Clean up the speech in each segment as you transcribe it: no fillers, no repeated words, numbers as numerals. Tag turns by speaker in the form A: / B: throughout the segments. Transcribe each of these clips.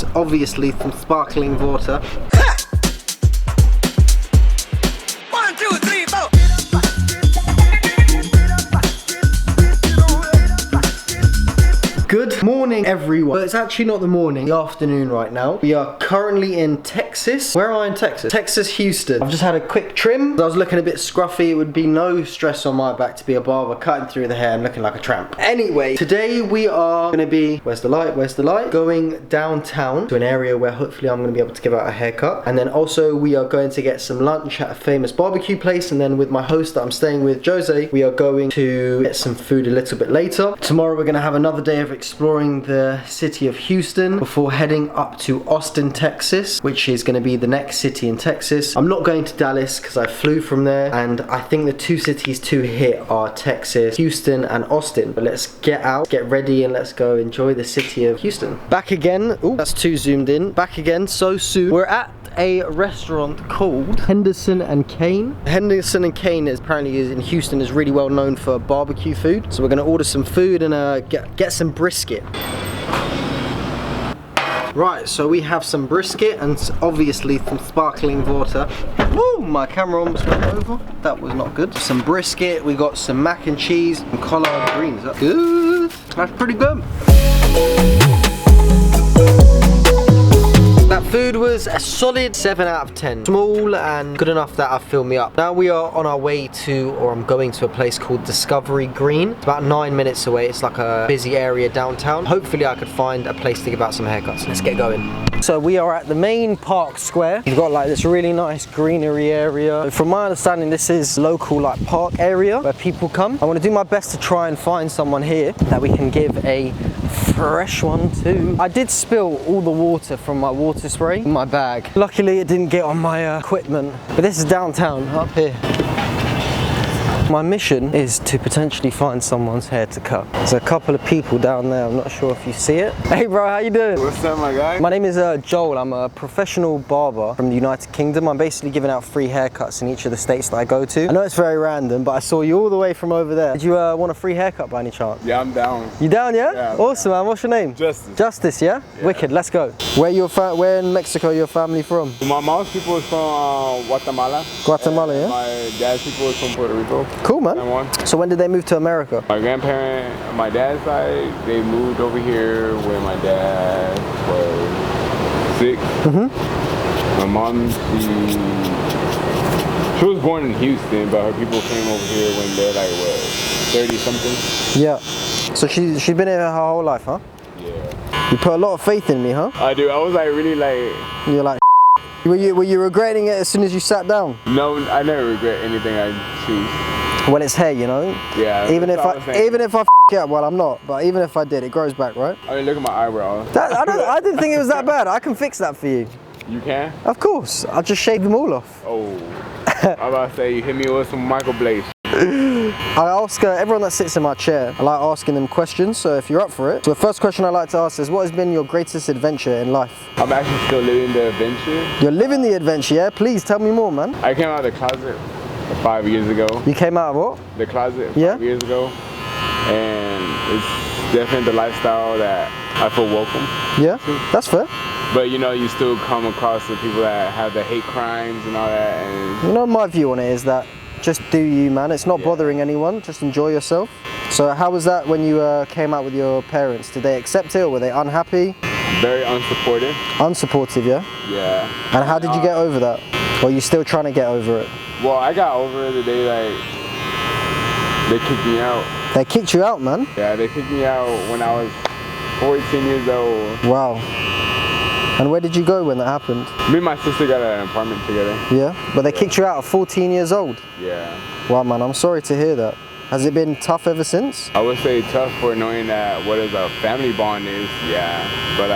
A: It's obviously some sparkling water. Good morning, everyone. But it's actually not the morning, the afternoon right now. We are currently in Texas. Where am I in Texas? Texas, Houston. I've just had a quick trim. I was looking a bit scruffy. It would be no stress on my back to be a barber cutting through the hair and looking like a tramp. Anyway, today we are gonna be, where's the light? Where's the light? Going downtown to an area where hopefully I'm gonna be able to give out a haircut. And then also we are going to get some lunch at a famous barbecue place. And then with my host that I'm staying with, Jose, we are going to get some food a little bit later. Tomorrow we're gonna have another day of exploring the city of Houston before heading up to Austin, Texas, which is going to be the next city in Texas. I'm not going to Dallas because I flew from there, and I think the two cities to hit are Texas, Houston and Austin. But let's get out, get ready, and let's go enjoy the city of Houston. Back again. Ooh, that's too zoomed in. Back again so soon. We're at a restaurant called Henderson and Kane. Henderson and Kane is apparently in Houston is really well known for barbecue food. So we're going to order some food and get some brisket. Right, so we have some brisket and obviously some sparkling water. Woo, my camera almost went over. That was not good. Some brisket, we got some mac and cheese and collard greens. That's good. That's pretty good. That food was a solid 7 out of 10. Small and good enough that I've filled me up. Now we are on our way to, or I'm going to a place called Discovery Green. It's about 9 minutes away. It's like a busy area downtown. Hopefully I could find a place to give out some haircuts. Let's get going. So we are at the main park square. You've got like this really nice greenery area. From my understanding, this is local like park area where people come. I want to do my best to try and find someone here that we can give a fresh one to. I did spill all the water from my water spray in my bag. Luckily it didn't get on my equipment. But this is downtown up here. My mission is to potentially find someone's hair to cut. There's a couple of people down there, I'm not sure if you see it. Hey bro, how you doing?
B: What's up, my guy?
A: My name is Joel, I'm a professional barber from the United Kingdom. I'm basically giving out free haircuts in each of the states that I go to. I know it's very random, but I saw you all the way from over there. Did you want a free haircut by any chance?
B: Yeah, I'm down.
A: You down, yeah?
B: Yeah,
A: awesome, man. What's your name?
B: Justice.
A: Justice, yeah? Wicked, let's go. Where in Mexico your family from?
B: My mom's people is from Guatemala.
A: Guatemala, yeah?
B: My dad's people is from Puerto Rico.
A: Cool, man. So when did they move to America?
B: My grandparent, my dad's side, they moved over here when my dad was 6. My mom, she was born in Houston, but her people came over here when they're like, what, 30 something?
A: Yeah. So she's been here her whole life, huh?
B: Yeah.
A: You put a lot of faith in me, huh?
B: I do. I was like really like...
A: You're like... Were you regretting it as soon as you sat down?
B: No, I never regret anything I choose.
A: When it's hair, you know?
B: Yeah.
A: Even if I f it up, well I'm not, but even if I did, it grows back, right?
B: I mean, look at my eyebrows.
A: I didn't think it was that bad. I can fix that for you.
B: You can?
A: Of course. I'll just shave them all off.
B: Oh. I'm about to say, you hit me with some Michael Blaze.
A: I ask everyone that sits in my chair, I like asking them questions, so if you're up for it. So the first question I like to ask is, what has been your greatest adventure in life?
B: I'm actually still living the adventure.
A: You're living the adventure, yeah? Please tell me more, man.
B: I came out of the closet 5 years ago.
A: You came out of what?
B: The closet 5 years ago. And it's definitely the lifestyle that I feel welcome.
A: Yeah, that's fair.
B: But you know, you still come across the people that have the hate crimes and all that. And
A: you know, my view on it is that just do you, man. It's not bothering anyone. Just enjoy yourself. So how was that when you came out with your parents? Did they accept it or were they unhappy?
B: Very unsupportive.
A: Unsupportive, yeah?
B: Yeah.
A: And how did you get over that? Or are you still trying to get over it?
B: Well, I got over it the day like they kicked me out.
A: They kicked you out, man?
B: Yeah, they kicked me out when I was 14 years old.
A: Wow. And where did you go when that happened?
B: Me and my sister got an apartment together.
A: Yeah? But they kicked you out at 14 years old?
B: Yeah.
A: Wow, man, I'm sorry to hear that. Has it been tough ever since?
B: I would say tough for knowing that what is a family bond is, yeah. But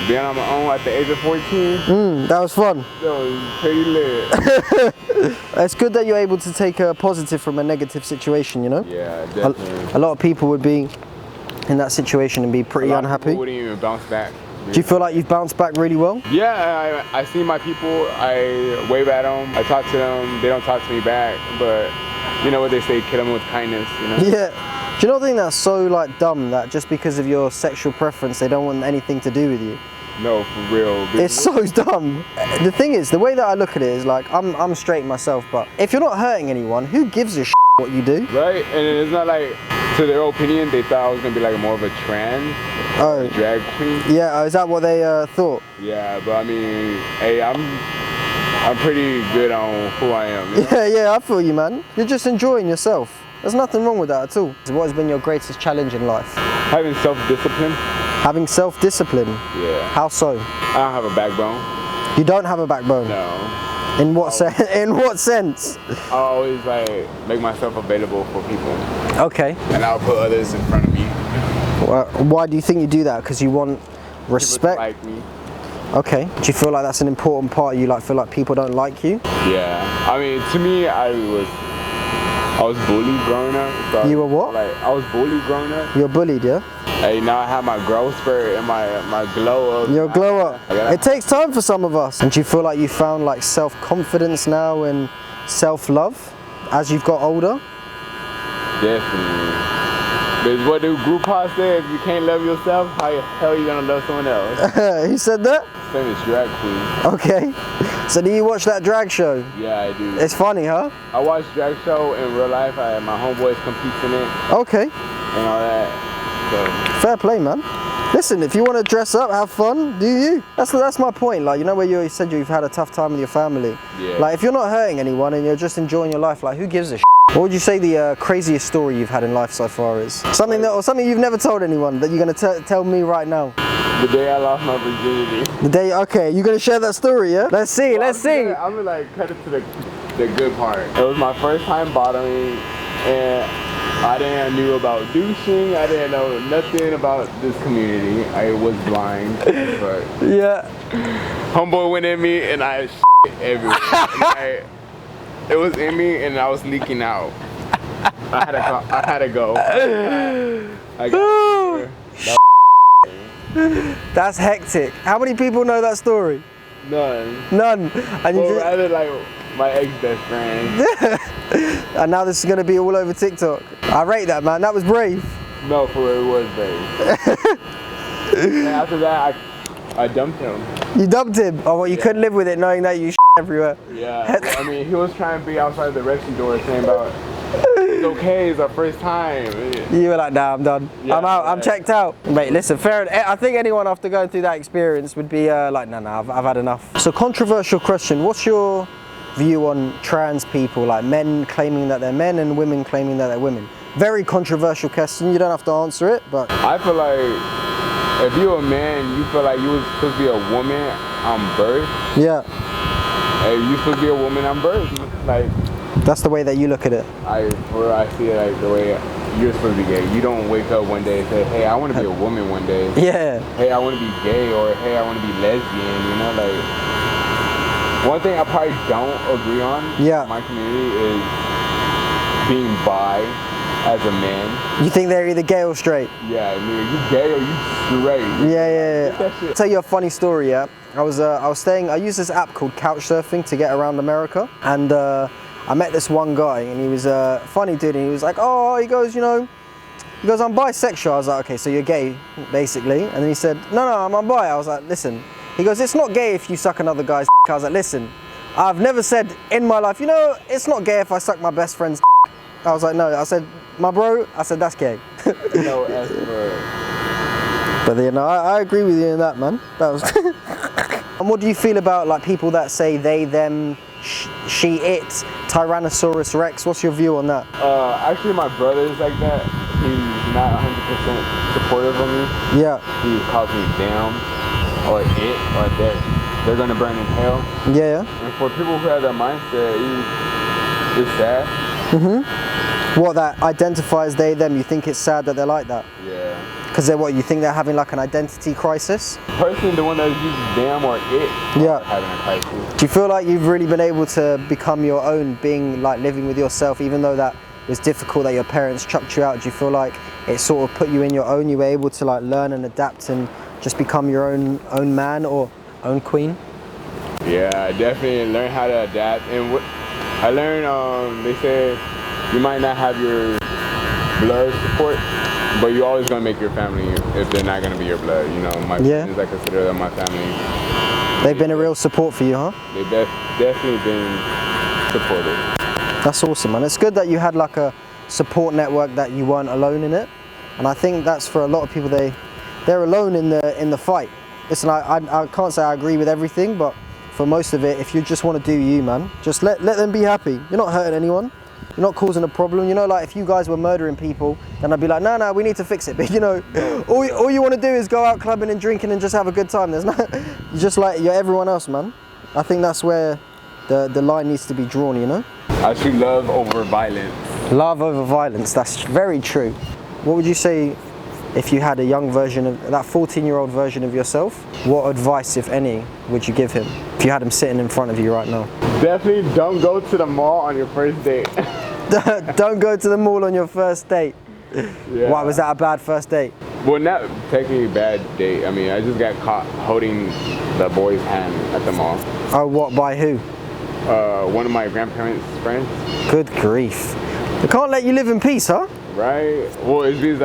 B: being on my own at the age of 14.
A: That was fun.
B: That was pretty lit.
A: It's good that you're able to take a positive from a negative situation, you know?
B: Yeah, definitely.
A: A lot of people would be in that situation and be pretty unhappy.
B: People wouldn't even bounce back.
A: Do you feel like you've bounced back really well?
B: Yeah, I see my people, I wave at them, I talk to them, they don't talk to me back, but you know what they say, kill them with kindness, you know?
A: Yeah. Do you not think that's so like dumb that just because of your sexual preference they don't want anything to do with you?
B: No, for real.
A: It's so dumb. The thing is, the way that I look at it is like, I'm straight myself, but if you're not hurting anyone, who gives a shit what you do?
B: Right, and it's not like, to their opinion, they thought I was gonna be like more of a trans drag queen.
A: Yeah, is that what they thought?
B: Yeah, but I mean, hey, I'm pretty good on who I am. You know?
A: Yeah, I feel you, man. You're just enjoying yourself. There's nothing wrong with that at all. What has been your greatest challenge in life?
B: Having self-discipline.
A: Having self-discipline?
B: Yeah.
A: How so?
B: I don't have a backbone.
A: You don't have a backbone?
B: No.
A: In what sense? In what sense?
B: I always like make myself available for people.
A: Okay.
B: And I'll put others in front of me.
A: Why do you think you do that? Because you want respect?
B: People to like me.
A: Okay. Do you feel like that's an important part of you? Like, feel like people don't like you?
B: Yeah. I mean, to me, I was bullied growing up. So
A: You were what?
B: Like, I was bullied growing up.
A: You're bullied, yeah?
B: Hey, now I have my growth spurt and my glow up.
A: Your glow up. It takes time for some of us. And do you feel like you found like self-confidence now and self-love as you've got older?
B: Definitely. Because what do Groupon say? If you can't love yourself, how the hell are you gonna love someone else?
A: Who said that?
B: Famous drag queen.
A: Okay. So do you watch that drag show?
B: Yeah, I do.
A: It's funny, huh?
B: I watch drag show in real life. My homeboys compete in it.
A: Okay.
B: And all that. So.
A: Fair play, man. Listen, if you want to dress up, have fun, do you? That's my point. Like, you know where you said you've had a tough time with your family.
B: Yeah.
A: Like, if you're not hurting anyone and you're just enjoying your life, like, who gives a shit? What would you say the craziest story you've had in life so far is? Something you've never told anyone that you're gonna tell me right now.
B: The day I lost my virginity.
A: The day, okay, you gonna share that story, yeah? Let's see, let's see.
B: I'm gonna like cut it to the good part. It was my first time bottoming, and I didn't knew about douching. I didn't know nothing about this community. I was blind, but
A: yeah.
B: Homeboy went in me, and I shit everywhere. It was in me, and I was leaking out. I had to go. I got
A: That's hectic. How many people know that story?
B: None.
A: None. And
B: Well, rather like my ex-best friend.
A: And now this is going to be all over TikTok. I rate that, man. That was brave.
B: No, for it was brave. And after that, I dumped him.
A: You dumped him? Oh, well, you couldn't live with it knowing that you everywhere.
B: Yeah. I mean, he was trying to be outside the restroom door saying about, it's okay, it's our first time.
A: You were like, nah, I'm done.
B: Yeah,
A: I'm out, I'm checked out. Mate, listen, fair. I think anyone after going through that experience would be like, nah, I've had enough. So, controversial question. What's your view on trans people, like men claiming that they're men and women claiming that they're women? Very controversial question. You don't have to answer it, but
B: I feel like if you're a man, you feel like you were supposed to be a woman on birth.
A: Yeah.
B: Hey, you supposed to be a woman on birth. Like,
A: that's the way that you look at it.
B: I see it like the way you're supposed to be gay. You don't wake up one day and say, hey, I want to be a woman one day.
A: Yeah.
B: Hey, I want to be gay, or hey, I want to be lesbian, you know, like. One thing I probably don't agree on in my community is being bi as a man. You
A: think they're either gay or straight?
B: Yeah, either you gay or you straight.
A: Yeah. I'll tell you a funny story, yeah. I was used this app called Couchsurfing to get around America, and I met this one guy, and he was a funny dude, and he was like, he goes, I'm bisexual. I was like, okay, so you're gay, basically. And then he said, no, I'm bi. I was like, listen. He goes, it's not gay if you suck another guy's d***. I was like, listen, I've never said in my life, it's not gay if I suck my best friend's d***. I was like, no. I said, my bro, I said, that's gay.
B: No, as for...
A: But I agree with you in that, man. That was. And what do you feel about like people that say they, them, she, it, Tyrannosaurus Rex? What's your view on that?
B: Actually, my brother is like that. He's not 100% supportive of me.
A: Yeah.
B: He calls me them, or it, or they're gonna burn in hell.
A: Yeah.
B: And for people who have that mindset, it's sad.
A: What, that identifies they, them? You think it's sad that they're like that?
B: Yeah.
A: Because you think they're having like an identity crisis?
B: Person, the one that uses them or it, having a crisis.
A: Do you feel like you've really been able to become your own, being like living with yourself, even though that was difficult that your parents chucked you out? Do you feel like it sort of put you in your own? You were able to like learn and adapt and just become your own man or own queen?
B: Yeah, I definitely learned how to adapt, and I learned. They said you might not have your blood support, But you're always gonna make your family if they're not gonna be your blood. You know, my friends, I consider them my family.
A: They've been a real support for you, huh?
B: They've definitely been supportive.
A: That's awesome, man. It's good that you had like a support network, that you weren't alone in it. And I think that's for a lot of people, they're alone in the fight. Listen, I can't say I agree with everything, but for most of it, if you just want to do you, man, just let them be happy. You're not hurting anyone. You're not causing a problem. You know, like if you guys were murdering people, then I'd be like, no, we need to fix it. But you know, all you want to do is go out clubbing and drinking and just have a good time. There's not, you're just like you're everyone else, man. I think that's where the line needs to be drawn, you know?
B: I choose love over violence.
A: Love over violence, that's very true. What would you say if you had a young version of that 14-year-old version of yourself? What advice, if any, would you give him if you had him sitting in front of you right now?
B: Definitely don't go to the mall on your first date.
A: Don't go to the mall on your first date.
B: Yeah.
A: Why, was that a bad first date?
B: Well, not technically a bad date. I mean, I just got caught holding the boy's hand at the mall.
A: Oh, what, by who?
B: One of my grandparents' friends.
A: Good grief. They can't let you live in peace, huh?
B: Right. Well, it's because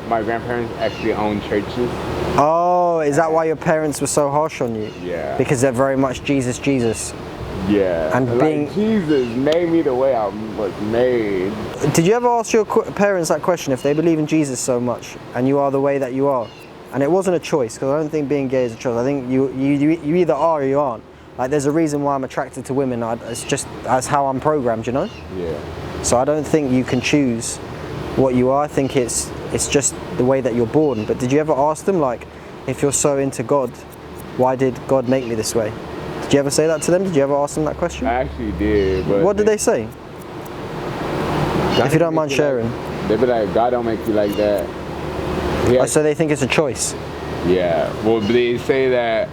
B: my grandparents actually own churches.
A: Oh, is that why your parents were so harsh on you?
B: Yeah.
A: Because they're very much Jesus.
B: Yeah.
A: And being
B: like, Jesus made me the way I was made.
A: Did you ever ask your parents that question, if they believe in Jesus so much and you are the way that you are? And it wasn't a choice, because I don't think being gay is a choice. I think you either are or you aren't. Like, there's a reason why I'm attracted to women. It's just that's how I'm programmed, you know?
B: Yeah.
A: So I don't think you can choose what you are. I think it's just the way that you're born. But did you ever ask them, like, if you're so into God, why did God make me this way? Did you ever say that to them? Did you ever ask them that question?
B: I actually did. But
A: what did they say? If you don't mind sharing.
B: They'd be like, God don't make you like that. Yeah.
A: Oh, so they think it's a choice?
B: Yeah. Well, they say that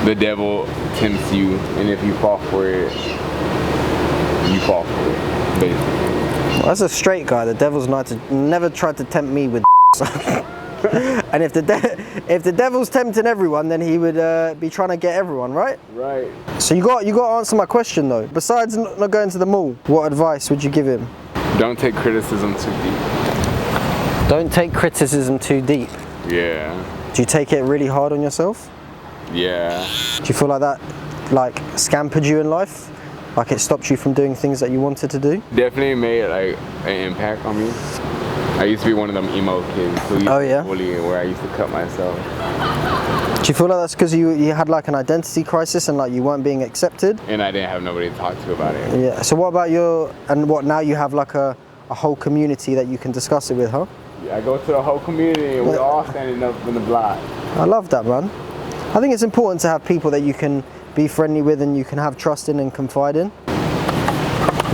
B: the devil tempts you, and if you fall for it, you fall for it, basically.
A: Well, as a straight guy, the devil's never tried to tempt me with and if the devil's tempting everyone, then he would be trying to get everyone, right?
B: Right.
A: So you got to answer my question though. Besides not going to the mall, what advice would you give him?
B: Don't take criticism too deep.
A: Don't take criticism too deep.
B: Yeah.
A: Do you take it really hard on yourself?
B: Yeah.
A: Do you feel like that, like, scampered you in life? Like it stopped you from doing things that you wanted to do?
B: Definitely made like an impact on me. I used to be one of them emo kids who used to bully, where I used to cut myself.
A: Do you feel like that's because you had like an identity crisis and like you weren't being accepted?
B: And I didn't have nobody to talk to about it.
A: Yeah. So what about now you have like a whole community that you can discuss it with, huh?
B: Yeah, I go to the whole community and we're all standing up in the block.
A: I love that, man. I think it's important to have people that you can be friendly with and you can have trust in and confide in.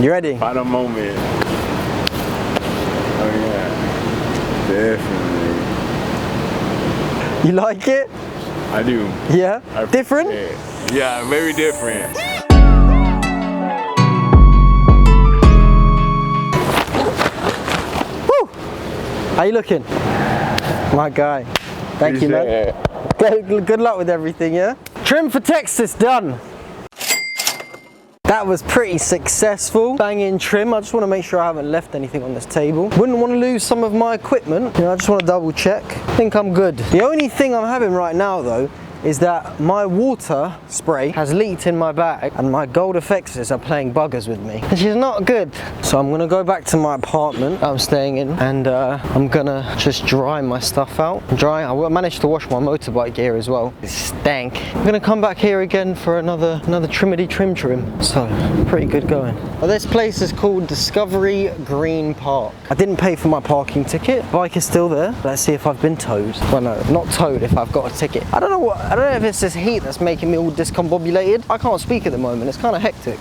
A: You ready?
B: Final moment. Oh yeah, definitely.
A: You like it?
B: I do.
A: Yeah? Different?
B: Yeah, very different.
A: Woo! How you looking? My guy. Thank you, man. Good luck with everything, yeah? Trim for Texas done. That was pretty successful. Banging trim. I just want to make sure I haven't left anything on this table. Wouldn't want to lose some of my equipment. You know, I just want to double check. I think I'm good. The only thing I'm having right now though is that my water spray has leaked in my bag and my gold effects are playing buggers with me, which is not good. So I'm gonna go back to my apartment I'm staying in and I'm gonna just dry my stuff out. I managed to wash my motorbike gear as well. It stank. I'm gonna come back here again for another trimmity trim. So pretty good going. Well, this place is called Discovery Green Park. I didn't pay for my parking ticket. Bike is still there. Let's see if I've been towed. Well, no, not towed, if I've got a ticket. I don't know if it's this heat that's making me all discombobulated. I can't speak at the moment, it's kind of hectic.